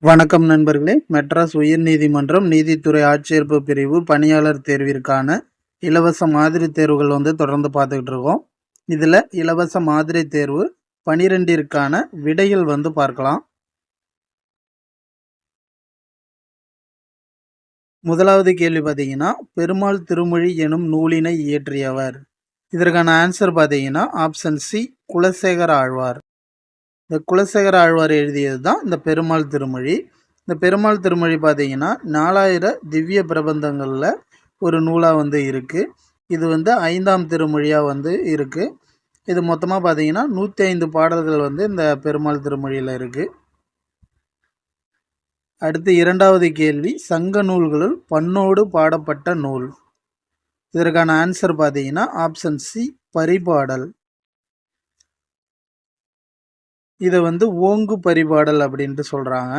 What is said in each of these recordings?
வணக்கம் நண்பர்களே. மெட்ராஸ் உயர்நீதிமன்றம் நீதித்துறை ஆட்சேர்ப்பு பிரிவு பணியாளர் தேர்விற்கான இலவச மாதிரி தேர்வுகள் தொடர்ந்து பார்த்துக்கிட்டு இருக்கோம். இதில் இலவச மாதிரி தேர்வு 12ற்கான விடைகள் பார்க்கலாம். முதலாவது கேள்வி பார்த்தீங்கன்னா, பெருமாள் திருமொழி எனும் நூலினை இயற்றியவர். இதற்கான ஆன்சர் பார்த்தீங்கன்னா ஆப்ஷன் சி, குலசேகர ஆழ்வார். இந்த குலசேகர ஆழ்வார் எழுதியது தான் இந்த பெருமாள் திருமொழி. இந்த பெருமாள் திருமொழி பார்த்தீங்கன்னா 4000 திவ்ய பிரபந்தங்களில் ஒரு நூலாக இருக்குது. இது 5ஆம் திருமொழியாக இருக்குது. இது மொத்தமாக பார்த்தீங்கன்னா 105 பாடல்கள் இந்த பெருமாள் திருமொழியில் இருக்குது. அடுத்து இரண்டாவது கேள்வி, சங்க நூல்களுள் பண்ணோடு பாடப்பட்ட நூல். இதற்கான ஆன்சர் பார்த்தீங்கன்னா ஆப்ஷன் சி, பரிபாடல். இதை ஓங்கு பரிபாடல் அப்படின்ட்டு சொல்கிறாங்க.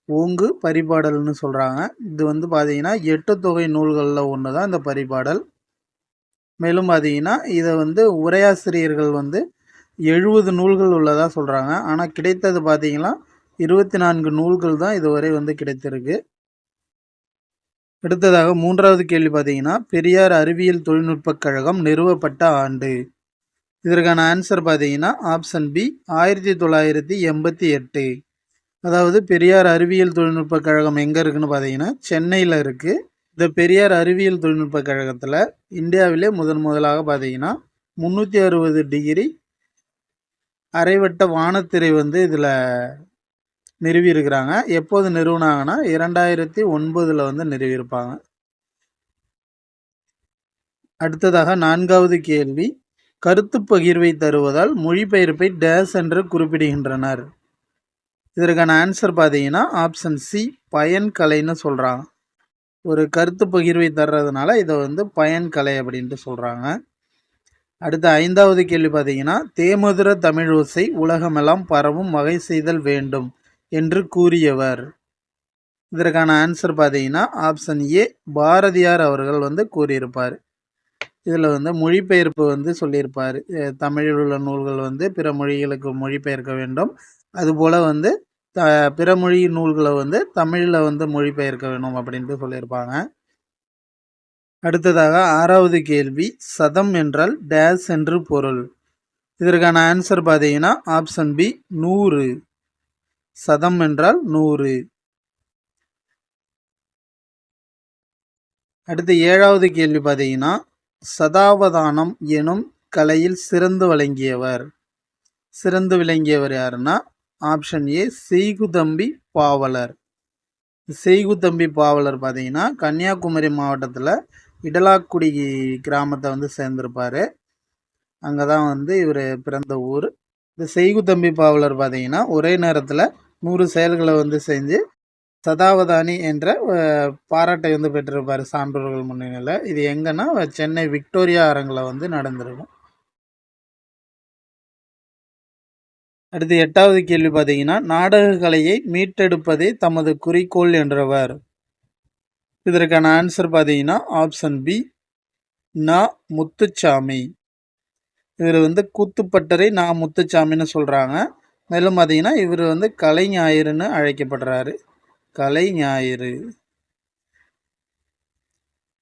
ஓங்கு பரிபாடல்னு சொல்கிறாங்க. இது பார்த்தீங்கன்னா 8 தொகை நூல்களில் ஒன்று தான் இந்த பரிபாடல். மேலும் பார்த்தீங்கன்னா இதை உரையாசிரியர்கள் 70 நூல்கள் உள்ளதாக சொல்கிறாங்க. ஆனால் கிடைத்தது பார்த்தீங்கன்னா 24 நூல்கள் தான் இதுவரை கிடைத்திருக்கு. அடுத்ததாக மூன்றாவது கேள்வி பார்த்தீங்கன்னா, பெரியார் அறிவியல் தொழில்நுட்பக் கழகம் நிறுவப்பட்ட ஆண்டு. இதற்கான ஆன்சர் பார்த்தீங்கன்னா ஆப்ஷன் பி, 1988. அதாவது பெரியார் அறிவியல் தொழில்நுட்ப கழகம் எங்கே இருக்குன்னு பார்த்தீங்கன்னா சென்னையில் இருக்குது. இந்த பெரியார் அறிவியல் தொழில்நுட்ப கழகத்தில் இந்தியாவிலே முதலாக பார்த்தீங்கன்னா 360 டிகிரி அரைவட்ட வானத்திரை இதில் நிறுவியிருக்கிறாங்க. எப்போது நிறுவனாங்கன்னா 2009 நிறுவியிருப்பாங்க. அடுத்ததாக நான்காவது கேள்வி, கருத்து பகிர்வை தருவதால் மொழிபெயர்ப்பை டேஸ் என்று குறிப்பிடுகின்றனர். இதற்கான ஆன்சர் பார்த்தீங்கன்னா ஆப்ஷன் சி, பயன்கலைன்னு சொல்கிறாங்க. ஒரு கருத்து பகிர்வை தர்றதுனால இதை பயன்கலை அப்படின்ட்டு சொல்கிறாங்க. அடுத்த ஐந்தாவது கேள்வி பார்த்தீங்கன்னா, தேமதுர தமிழோசை உலகமெல்லாம் பரவும் வகை செய்தல் வேண்டும் என்று கூறியவர். இதற்கான ஆன்சர் பார்த்தீங்கன்னா ஆப்ஷன் ஏ, பாரதியார் அவர்கள் கூறியிருப்பார். இதில் மொழிபெயர்ப்பு சொல்லியிருப்பார். தமிழில் உள்ள நூல்கள் பிற மொழிகளுக்கு மொழிபெயர்க்க வேண்டும். அதுபோல் பிற மொழி நூல்களை தமிழில் மொழிபெயர்க்க வேணும் அப்படின்ட்டு சொல்லியிருப்பாங்க. அடுத்ததாக ஆறாவது கேள்வி, சதம் என்றால் டேஸ் என்று பொருள். இதற்கான ஆன்சர் பார்த்தீங்கன்னா ஆப்ஷன் பி, 100. சதம் என்றால் 100. அடுத்து ஏழாவது கேள்வி பார்த்தீங்கன்னா, சதாவதானம் எனும் கலையில் சிறந்து விளங்கியவர் யாருன்னா ஆப்ஷன் ஏ, செய்குதம்பி பாவலர். செய்குதம்பி பாவலர் பார்த்தீங்கன்னா கன்னியாகுமரி மாவட்டத்தில் இடலாக்குடி கிராமத்தை சேர்ந்திருப்பார். அங்கே தான் இவர் பிறந்த ஊர். இந்த செய்குதம்பி பாவலர் பார்த்தீங்கன்னா ஒரே நேரத்தில் 100 செயல்களை செஞ்சு சதாவதானி என்ற பாராட்டை பெற்றிருப்பார் சான்றோர்கள் முன்னிலையில். இது எங்கன்னா சென்னை விக்டோரியா அரங்கில் நடந்திருக்கும். அடுத்து எட்டாவது கேள்வி பார்த்தீங்கன்னா, நாடக கலையை மீட்டெடுப்பதே தமது குறிக்கோள் என்றவர். இதற்கான ஆன்சர் பார்த்தீங்கன்னா ஆப்ஷன் பி, நா. முத்துச்சாமி. இவர் கூத்துப்பட்டறை நா. முத்துச்சாமின்னு சொல்கிறாங்க. மேலும் பார்த்தீங்கன்னா இவர் கலை ஞாயிறுன்னு அழைக்கப்படுறாரு. கலை ஞாயிறு.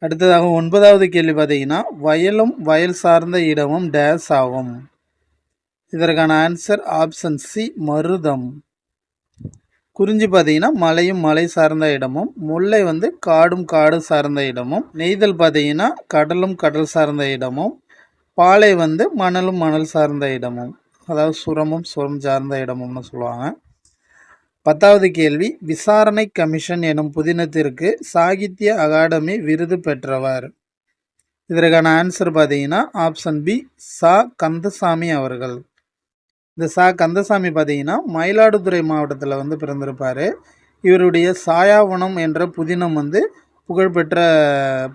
அடுத்ததாக 9வது கேள்வி பார்த்தீங்கன்னா, வயலும் வயல் சார்ந்த இடமும் டேஸ் ஆகும். இதற்கான ஆன்சர் ஆப்ஷன் சி, மருதம். குறிஞ்சி பார்த்தீங்கன்னா மலையும் மலை சார்ந்த இடமும், முல்லை காடும் காடு சார்ந்த இடமும், நெய்தல் பார்த்தீங்கன்னா கடலும் கடல் சார்ந்த இடமும், பாலை மணலும் மணல் சார்ந்த இடமும், அதாவது சுரமும் சுரம் சார்ந்த இடமும்னு சொல்லுவாங்க. 10வது கேள்வி, விசாரணை கமிஷன் எனும் புதினத்திற்கு சாகித்ய அகாடமி விருது பெற்றவர். இதற்கான ஆன்சர் பார்த்தீங்கன்னா ஆப்ஷன் பி, சா. கந்தசாமி அவர்கள். இந்த சா. கந்தசாமி பார்த்தீங்கன்னா மயிலாடுதுறை மாவட்டத்தில் பிறந்திருப்பார். இவருடைய சாயாவனம் என்ற புதினம் புகழ்பெற்ற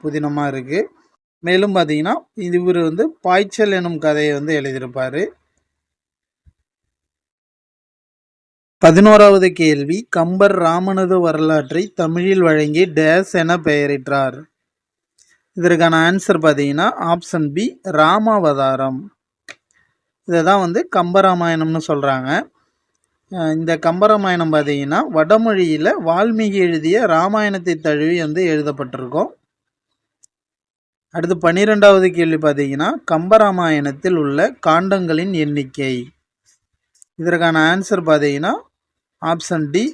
புதினமாக இருக்குது. மேலும் பார்த்தீங்கன்னா இவர் பாய்ச்சல் எனும் கதையை எழுதியிருப்பார். 11வது கேள்வி, கம்பர் ராமனது வரலாற்றை தமிழில் வழங்கி டேஸ் என பெயரிட்டார். இதற்கான ஆன்சர் பார்த்தீங்கன்னா ஆப்ஷன் பி, ராமாவதாரம். இதை தான் கம்பராமாயணம்னு சொல்கிறாங்க. இந்த கம்பராமாயணம் பார்த்தீங்கன்னா வடமொழியில் வால்மீகி எழுதிய ராமாயணத்தை தழுவி வந்து எழுதப்பட்டிருக்கும். அடுத்து 12வது கேள்வி பார்த்தீங்கன்னா கம்பராமாயணத்தில் உள்ள காண்டங்களின் எண்ணிக்கை. இதற்கான ஆன்சர் பார்த்தீங்கன்னா ஆப்ஷன் டி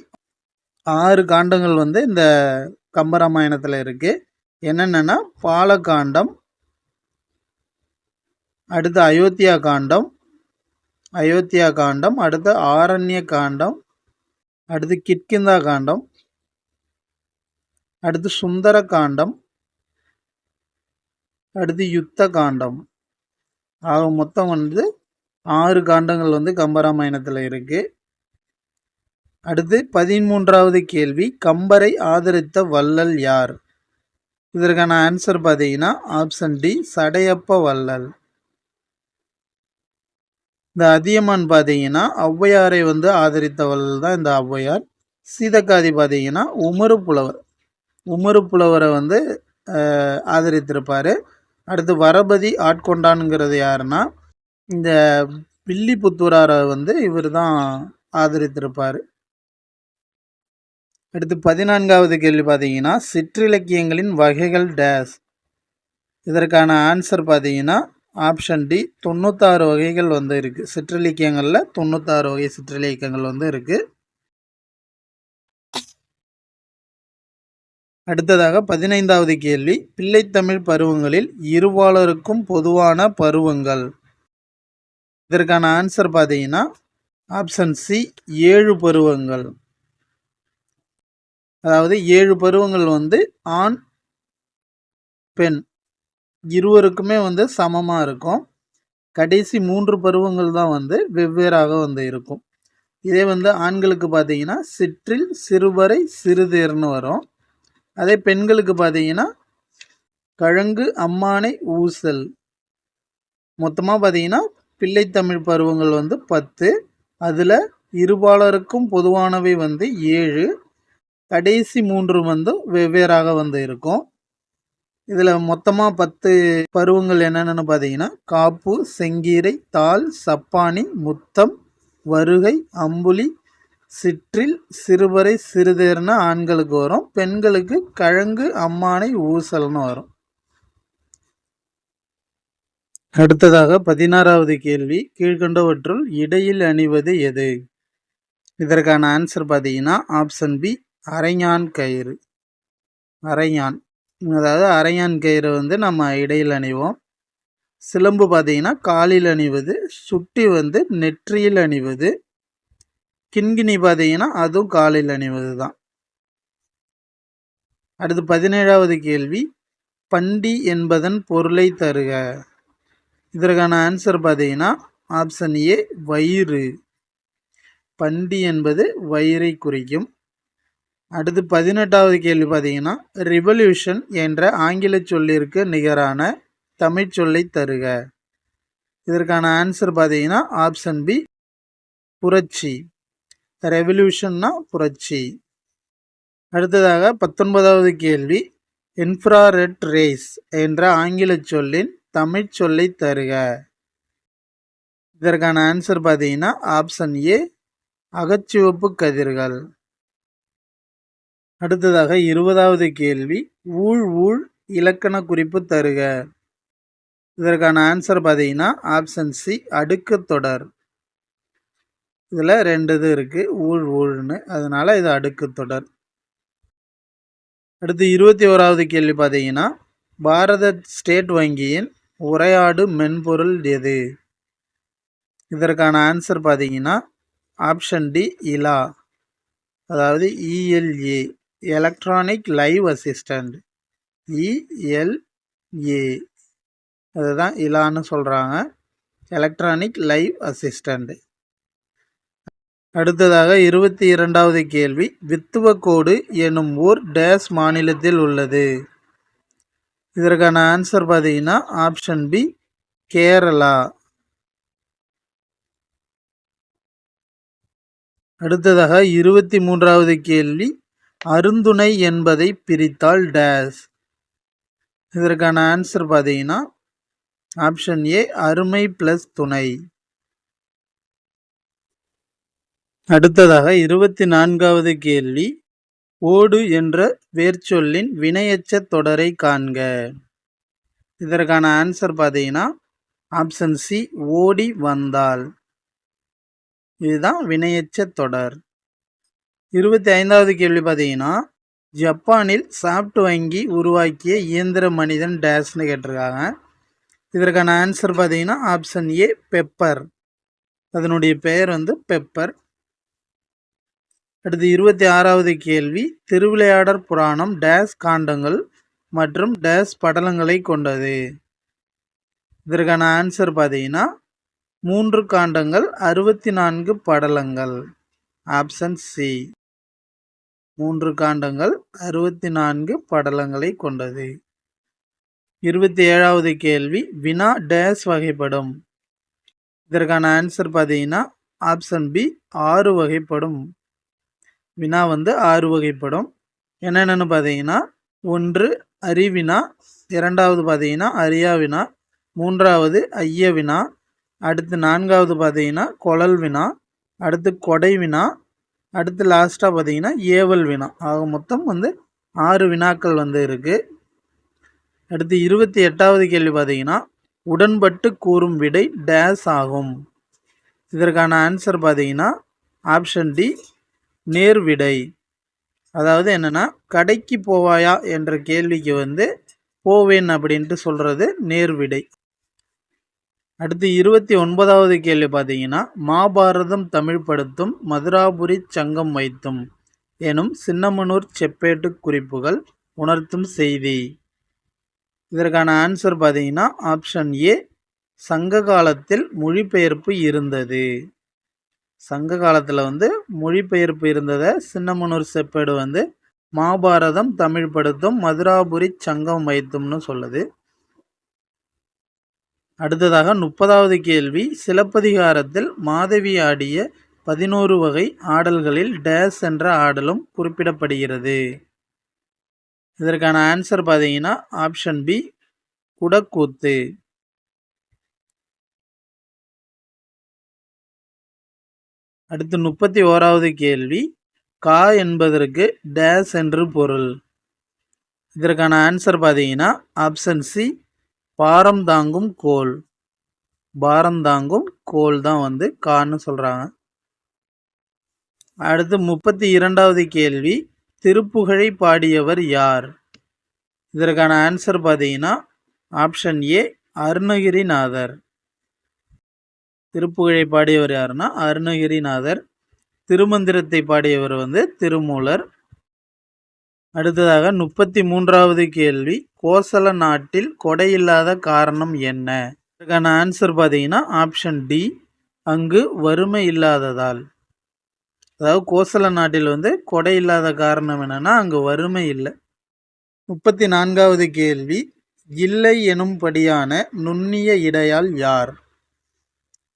6 காண்டங்கள் வந்து இந்த கம்பராமாயணத்தில் இருக்குது. என்னென்னா பாலகாண்டம், அடுத்து அயோத்தியா காண்டம், அடுத்து ஆரண்ய காண்டம், அடுத்து கிட்கிந்தா காண்டம், அடுத்து சுந்தர காண்டம், அடுத்து யுத்த காண்டம். ஆக மொத்தம் வந்து 6 காண்டங்கள் வந்து கம்பராமாயணத்தில் இருக்குது. அடுத்து 13வது கேள்வி கம்பரை ஆதரித்த வள்ளல் யார்? இதற்கான ஆன்சர் பார்த்தீங்கன்னா ஆப்ஷன் டி சடையப்ப வள்ளல். இந்த அதியமான் பார்த்தீங்கன்னா ஔவையாரை வந்து ஆதரித்த வள்ளல் தான் இந்த ஔவையார். சீதக்காதி பார்த்தீங்கன்னா உமறு புலவரை வந்து ஆதரித்திருப்பார். அடுத்து வரபதி ஆட்கொண்டான்ங்கிறது யாருன்னா இந்த வில்லிபுத்தூராரை வந்து இவர் தான் ஆதரித்திருப்பார். அடுத்து 14வது கேள்வி பார்த்தீங்கன்னா சிற்றிலக்கியங்களின் வகைகள் டேஸ். இதற்கான ஆன்சர் பார்த்தீங்கன்னா ஆப்ஷன் டி 96 வகைகள் வந்து இருக்குது. சிற்றிலக்கியங்களில் 96 வகை சிற்றிலக்கியங்கள் வந்து இருக்குது. அடுத்ததாக 15வது கேள்வி பிள்ளைத்தமிழ் பருவங்களில் இருபாலருக்கும் பொதுவான பருவங்கள். இதற்கான ஆன்சர் பார்த்தீங்கன்னா ஆப்ஷன் சி 7 பருவங்கள். அதாவது 7 பருவங்கள் வந்து ஆண் பெண் இருவருக்குமே வந்து சமமாக இருக்கும். கடைசி 3 பருவங்கள் தான் வந்து வெவ்வேறாக வந்து இருக்கும். இதே வந்து ஆண்களுக்கு பார்த்தீங்கன்னா சிற்றில், சிறுபறை, சிறுதேர்னு வரும். அதே பெண்களுக்கு பார்த்தீங்கன்னா கழங்கு, அம்மானை, ஊசல். மொத்தமாக பார்த்தீங்கன்னா பிள்ளைத்தமிழ் பருவங்கள் வந்து 10. அதில் இருபாலருக்கும் பொதுவானவை வந்து 7. கடைசி 3 வந்து வெவ்வேறாக வந்து இருக்கும். இதில் மொத்தமாக 10 பருவங்கள் என்னென்னு பார்த்தீங்கன்னா காப்பு, செங்கீரை, தாள், சப்பானி, முத்தம், வருகை, அம்புலி, சிற்றில், சிறுபறை, சிறுதேர்னு ஆண்களுக்கு வரும். பெண்களுக்கு கழங்கு, அம்மானை, ஊசல்னு வரும். அடுத்ததாக 16வது கேள்வி கீழ்கண்டவற்றுள் இடையில் அணிவது எது? இதற்கான ஆன்சர் பார்த்தீங்கன்னா ஆப்ஷன் பி அரைஞான் கயிறு. அரைஞான், அதாவது அரைஞான் கயிறு வந்து நம்ம இடையில் அணிவோம். சிலம்பு பார்த்தீங்கன்னா காலில் அணிவது, சுட்டி வந்து நெற்றியில் அணிவது, கிண்கிணி பார்த்தீங்கன்னா அதுவும் காலில் அணிவது தான். அடுத்து 17வது கேள்வி பண்டி என்பதன் பொருளை தருக. இதற்கான ஆன்சர் பார்த்தீங்கன்னா ஆப்ஷன் ஏ வயிறு. பண்டி என்பது வயிறை குறிக்கும். அடுத்து 18வது கேள்வி பார்த்தீங்கன்னா ரிவல்யூஷன் என்ற ஆங்கில சொல்லிற்கு நிகரான தமிழ் சொல்லை தருக. இதற்கான ஆன்சர் பார்த்தீங்கன்னா ஆப்ஷன் பி புரட்சி. ரெவல்யூஷன்னா புரட்சி. அடுத்ததாக 19வது கேள்வி இன்ஃப்ராரெட் ரேஸ் என்ற ஆங்கில சொல்லின் தமிழ் சொல்லை தருக. இதற்கான ஆன்சர் பார்த்தீங்கன்னா ஆப்ஷன் ஏ அகச்சிவப்பு கதிர்கள். அடுத்ததாக 20வது கேள்வி ஊழ் ஊழ் இலக்கண குறிப்பு தருக. இதற்கான ஆன்சர் பார்த்தீங்கன்னா ஆப்ஷன் சி அடுக்கு தொடர். இதில் 2 இது இருக்குது ஊழ் ஊழ்னு, அதனால் இது அடுக்கு தொடர். அடுத்து 21வது கேள்வி பார்த்தீங்கன்னா பாரத ஸ்டேட் வங்கியின் உரையாடு மென்பொருள் எது? இதற்கான ஆன்சர் பார்த்தீங்கன்னா ஆப்ஷன் டி இலா, அதாவது ELA electronic live assistant. ELA அதுதான் இலான்னு சொல்கிறாங்க, எலக்ட்ரானிக் லைவ் அசிஸ்டண்ட். அடுத்ததாக 22வது கேள்வி வித்துவக்கோடு எனும் ஊர் டேஸ் மாநிலத்தில் உள்ளது. இதற்கான ஆன்சர் பார்த்தீங்கன்னா ஆப்ஷன் பி கேரளா. அடுத்ததாக 23வது கேள்வி அருந்துணை என்பதை பிரித்தால் டேஸ். இதற்கான ஆன்சர் பார்த்தீங்கன்னா ஆப்ஷன் ஏ அருமை ப்ளஸ் துணை. அடுத்ததாக 24வது கேள்வி, ஓடு என்ற வேர்ச்சொல்லின் வினையெச்சத் தொடரை காண்க. இதற்கான ஆன்சர் பார்த்தீங்கன்னா ஆப்ஷன் சி, ஓடி வந்தால். இதுதான் வினையெச்சத் தொடர். 25வது கேள்வி பார்த்தீங்கன்னா, ஜப்பானில் சாப்ட் வங்கி உருவாக்கிய இயந்திர மனிதன் டேஷ்னு கேட்டிருக்காங்க. இதற்கான ஆன்சர் பார்த்தீங்கன்னா ஆப்ஷன் ஏ, பெப்பர். அதனுடைய பெயர் வந்து பெப்பர். அடுத்து 26வது கேள்வி, திருவிளையாடற் புராணம் டேஷ் காண்டங்கள் மற்றும் டேஷ் படலங்களை கொண்டது. இதற்கான ஆன்சர் பார்த்தீங்கன்னா 3 காண்டங்கள் 64 படலங்கள். ஆப்ஷன் சி, 3 காண்டங்கள் 64 படலங்களை கொண்டது. 27வது கேள்வி, வினா டேஷ் வகைப்படும். இதற்கான ஆன்சர் பார்த்தீங்கன்னா ஆப்ஷன் பி, 6 வகைப்படும். வினா வந்து 6 வகைப்படும். என்னென்னு பார்த்தீங்கன்னா, 1 அறிவினா, 2வது பார்த்தீங்கன்னா அறியா வினா, 3வது ஐய வினா, அடுத்து 4வது பார்த்தீங்கன்னா கொழல் வினா, அடுத்து கொடை வினா, அடுத்து லாஸ்ட்டாக பார்த்தீங்கன்னா ஏவல் வினா. ஆக மொத்தம் வந்து 6 வினாக்கள் வந்து இருக்குது. அடுத்து 28வது கேள்வி பார்த்தீங்கன்னா, உடன்பட்டு கூறும் விடை டேஷ் ஆகும். இதற்கான ஆன்சர் பார்த்தீங்கன்னா ஆப்ஷன் டி, நேர் விடை. அதாவது என்னென்னா, கடைக்கு போவாயா என்ற கேள்விக்கு வந்து போவேன் அப்படின்ட்டு சொல்கிறது நேர் விடை. அடுத்து 29வது கேள்வி பார்த்தீங்கன்னா, மாபாரதம் தமிழ் படுத்தும் மதுராபுரி சங்கம் வைத்தும் எனும் சின்னமனூர் செப்பேட்டு குறிப்புகள் உணர்த்தும் செய்தி. இதற்கான ஆன்சர் பார்த்தீங்கன்னா ஆப்ஷன் ஏ, சங்க காலத்தில் மொழிபெயர்ப்பு இருந்தது. சங்க காலத்தில் வந்து மொழிபெயர்ப்பு இருந்ததை சின்னமனூர் செப்பேடு வந்து மாபாரதம் தமிழ் படுத்தும் மதுராபுரி சங்கம் வைத்தும்னு சொல்லுது. அடுத்ததாக 30வது கேள்வி, சிலப்பதிகாரத்தில் மாதவி ஆடிய 11 வகை ஆடல்களில் டேஷ் என்ற ஆடலும் குறிப்பிடப்படுகிறது. இதற்கான ஆன்சர் பார்த்தீங்கன்னா ஆப்ஷன் பி, குடக்கூத்து. அடுத்து 31வது கேள்வி, கா என்பதற்கு டேஷ் என்று பொருள். இதற்கான ஆன்சர் பார்த்தீங்கன்னா ஆப்ஷன் சி, பாரம் தாங்கும் கோல். பாரம் தாங்கும் கோல் தான் வந்து கான்னு சொல்கிறாங்க. அடுத்து 32வது கேள்வி, திருப்புகழை பாடியவர் யார்? இதற்கான ஆன்சர் பார்த்தீங்கன்னா ஆப்ஷன் ஏ, அருணகிரிநாதர். திருப்புகழை பாடியவர் யாருன்னா அருணகிரிநாதர். திருமந்திரத்தை பாடியவர் வந்து திருமூலர். அடுத்ததாக 33வது கேள்வி, கோசல நாட்டில் கொடை இல்லாத காரணம் என்ன? இதற்கான ஆன்சர் பார்த்தீங்கன்னா ஆப்ஷன் டி, அங்கு வறுமை இல்லாததால். அதாவது கோசல நாட்டில் வந்து கொடை இல்லாத காரணம் என்னன்னா அங்கு வறுமை இல்லை. 34வது கேள்வி, இல்லை எனும்படியான நுண்ணிய இடையால் யார்?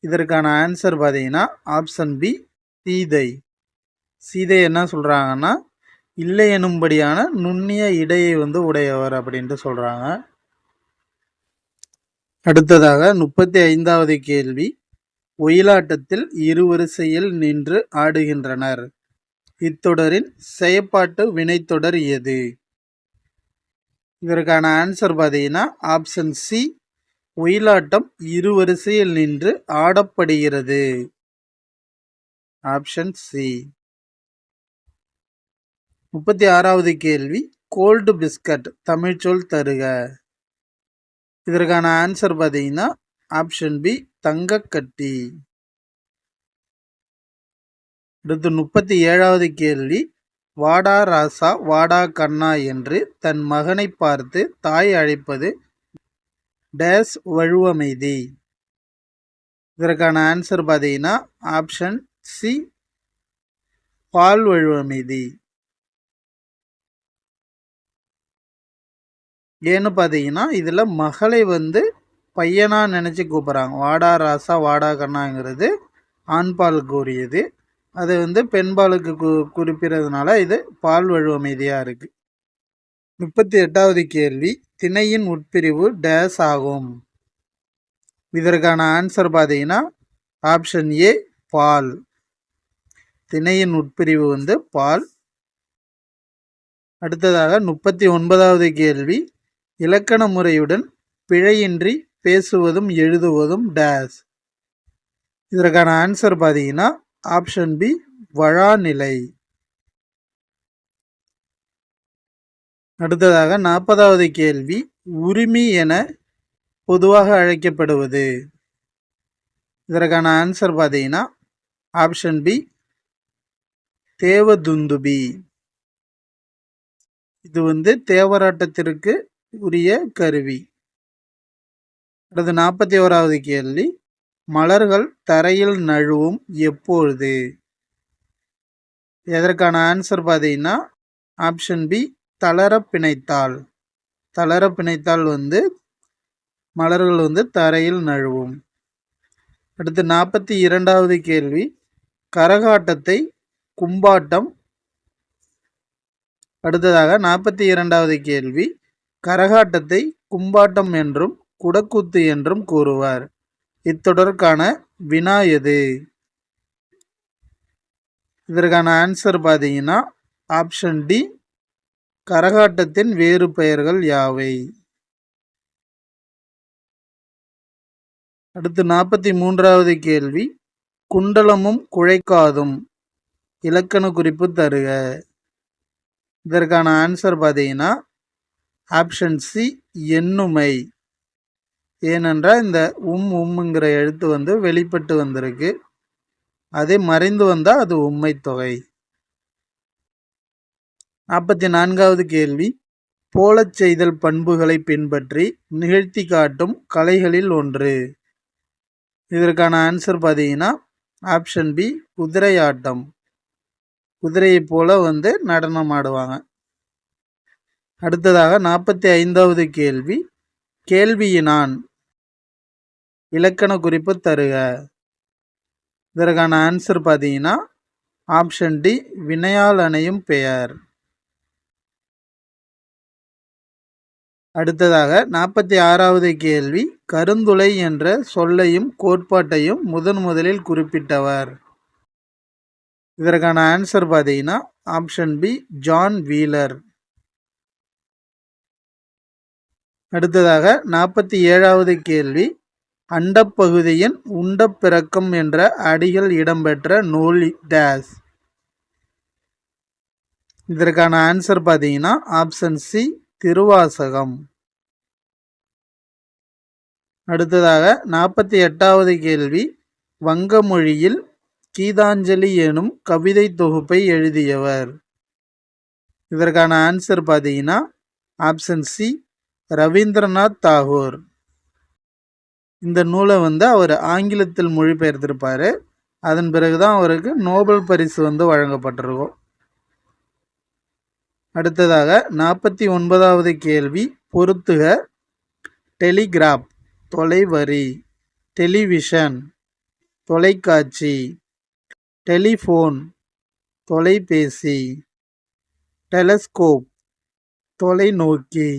இதற்கான ஆன்சர் பார்த்தீங்கன்னா ஆப்ஷன் பி, சீதை. சீதை என்ன சொல்கிறாங்கன்னா இல்லை எனும்படியான நுண்ணிய இடையை வந்து உடையவர் அப்படின்ட்டு சொல்கிறாங்க. அடுத்ததாக 35வது கேள்வி, ஒயிலாட்டத்தில் இருவரிசையில் நின்று ஆடுகின்றனர். இத்தொடரின் செயற்பாட்டு வினைத்தொடர் எது? இதற்கான ஆன்சர் பார்த்தீங்கன்னா ஆப்ஷன் சி, ஒயிலாட்டம் இருவரிசையில் நின்று ஆடப்படுகிறது. Option C. 36வது கேள்வி, கோல்டு பிஸ்கட் தமிழ்ச்சொல் தருக. இதற்கான ஆன்சர் பார்த்தீங்கன்னா ஆப்ஷன் பி, தங்கக்கட்டி. அடுத்து 37வது கேள்வி, வாடா ராசா வாடா கண்ணா என்று தன் மகனை பார்த்து தாய் அழைப்பது டேஷ் வழுவமைதி. இதற்கான ஆன்சர் பார்த்தீங்கன்னா ஆப்ஷன் சி, பால் வழுவமைதி. ஏன்னு பார்த்தீங்கன்னா இதில் மகளை வந்து பையனா நினச்சி கூப்பிட்றாங்க. வாடா ராசா வாடா கண்ணாங்கிறது ஆண்பால் கூறியது. அது வந்து பெண்பாலுக்கு குறிப்பிடுறதுனால இது பால் வழுவமைதியாக இருக்குது. 38வது கேள்வி, திணையின் உட்பிரிவு டேஷ் ஆகும். இதற்கான ஆன்சர் பார்த்தீங்கன்னா ஆப்ஷன் ஏ, பால். திணையின் உட்பிரிவு வந்து பால். அடுத்ததாக 39வது கேள்வி, இலக்கண முறையுடன் பிழையின்றி பேசுவதும் எழுதுவதும் டேஸ். இதற்கான ஆன்சர் பார்த்தீங்கன்னா ஆப்ஷன் பி வழாநிலை. அடுத்ததாக 40வது கேள்வி, உரிமை என பொதுவாக அழைக்கப்படுவது. இதற்கான ஆன்சர் பார்த்தீங்கன்னா ஆப்ஷன் பி தேவதுந்துபி. இது வந்து தேவராட்டத்திற்கு உரிய கருவி. அடுத்து 41வது கேள்வி, மலர்கள் தரையில் நழுவும் எப்பொழுது. எதற்கான ஆன்சர் பார்த்தீங்கன்னா ஆப்ஷன் பி தளர பிணைத்தால். தளர பிணைத்தால் வந்து மலர்கள் வந்து தரையில் நழுவும். அடுத்து 42வது கேள்வி, கரகாட்டத்தை கும்பாட்டம். அடுத்ததாக 42வது கேள்வி, கரகாட்டத்தை கும்பாட்டம் என்றும் குடக்கூத்து என்றும் கூறுவார். இத்தொடர்கான வினா எது. இதற்கான ஆன்சர் பார்த்தீங்கன்னா ஆப்ஷன் டி கரகாட்டத்தின் வேறு பெயர்கள் யாவை. அடுத்து 43வது கேள்வி, குண்டலமும் குழைக்காதும் இலக்கண குறிப்பு தருக. இதற்கான ஆன்சர் பார்த்தீங்கன்னா ஆப்ஷன் சி எண்ணுமை. ஏனென்றால் இந்த உம்ங்கிற எழுத்து வந்து வெளிப்பட்டு வந்திருக்கு. அதே மறைந்து வந்தால் அது உம்மை தொகை. 44வது கேள்வி, போலச் செய்தல் பண்புகளை பின்பற்றி நிகழ்த்தி காட்டும் கலைகளில் ஒன்று. இதற்கான ஆன்சர் பார்த்தீங்கன்னா ஆப்ஷன் பி குதிரையாட்டம். குதிரையை போல வந்து நடனம் ஆடுவாங்க. அடுத்ததாக 45வது கேள்வி, கேள்வியினான் இலக்கண குறிப்பு தருக. இதற்கான ஆன்சர் பார்த்தீங்கன்னா ஆப்ஷன் டி வினையால் அணையும் பெயர். அடுத்ததாக 46வது கேள்வி, கருந்துளை என்ற சொல்லையும் கோட்பாட்டையும் முதலில் குறிப்பிட்டவர். இதற்கான ஆன்சர் பார்த்தீங்கன்னா ஆப்ஷன் பி ஜான் வீலர். அடுத்ததாக 47வது கேள்வி, அண்டப்பகுதியின் உண்டப்பிறக்கம் என்ற அடிகள் இடம்பெற்ற நூல் டேஸ். இதற்கான ஆன்சர் பார்த்தீங்கன்னா ஆப்ஷன் சி திருவாசகம். அடுத்ததாக 48வது கேள்வி, வங்க மொழியில் கீதாஞ்சலி எனும் கவிதை தொகுப்பை எழுதியவர். இதற்கான ஆன்சர் பார்த்தீங்கன்னா ஆப்ஷன் சி ரவீந்திரநாத் தாகூர். இந்த நூலை வந்து அவர் ஆங்கிலத்தில் மொழிபெயர்த்திருப்பார். அதன் பிறகுதான் அவருக்கு நோபல் பரிசு வந்து வழங்கப்பட்டிருக்கும். அடுத்ததாக 49வது கேள்வி, பொறுத்துக. டெலிகிராப் தொலைவரி, டெலிவிஷன் தொலைக்காட்சி, டெலிஃபோன் தொலைபேசி, டெலஸ்கோப் தொலைநோக்கி.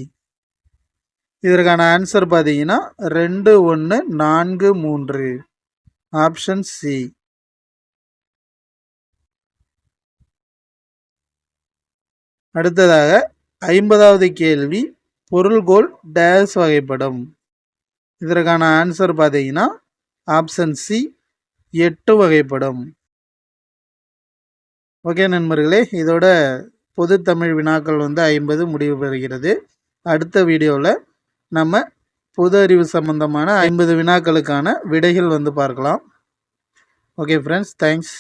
இதற்கான ஆன்சர் பார்த்தீங்கன்னா 2, 1, 4, 3 ஆப்ஷன் சி. அடுத்ததாக 50வது கேள்வி, பொருள்கோள் டேஸ் வகைப்படும். இதற்கான ஆன்சர் பார்த்தீங்கன்னா ஆப்ஷன் சி 8 வகைப்படும். ஓகே நண்பர்களே, இதோட பொது தமிழ் வினாக்கள் வந்து 50 முடிவு பெறுகிறது. அடுத்த வீடியோவில் நம்ம பொது அறிவு சம்பந்தமான 50 வினாக்களுக்கான விடைகள் வந்து பார்க்கலாம். Okay friends, thanks.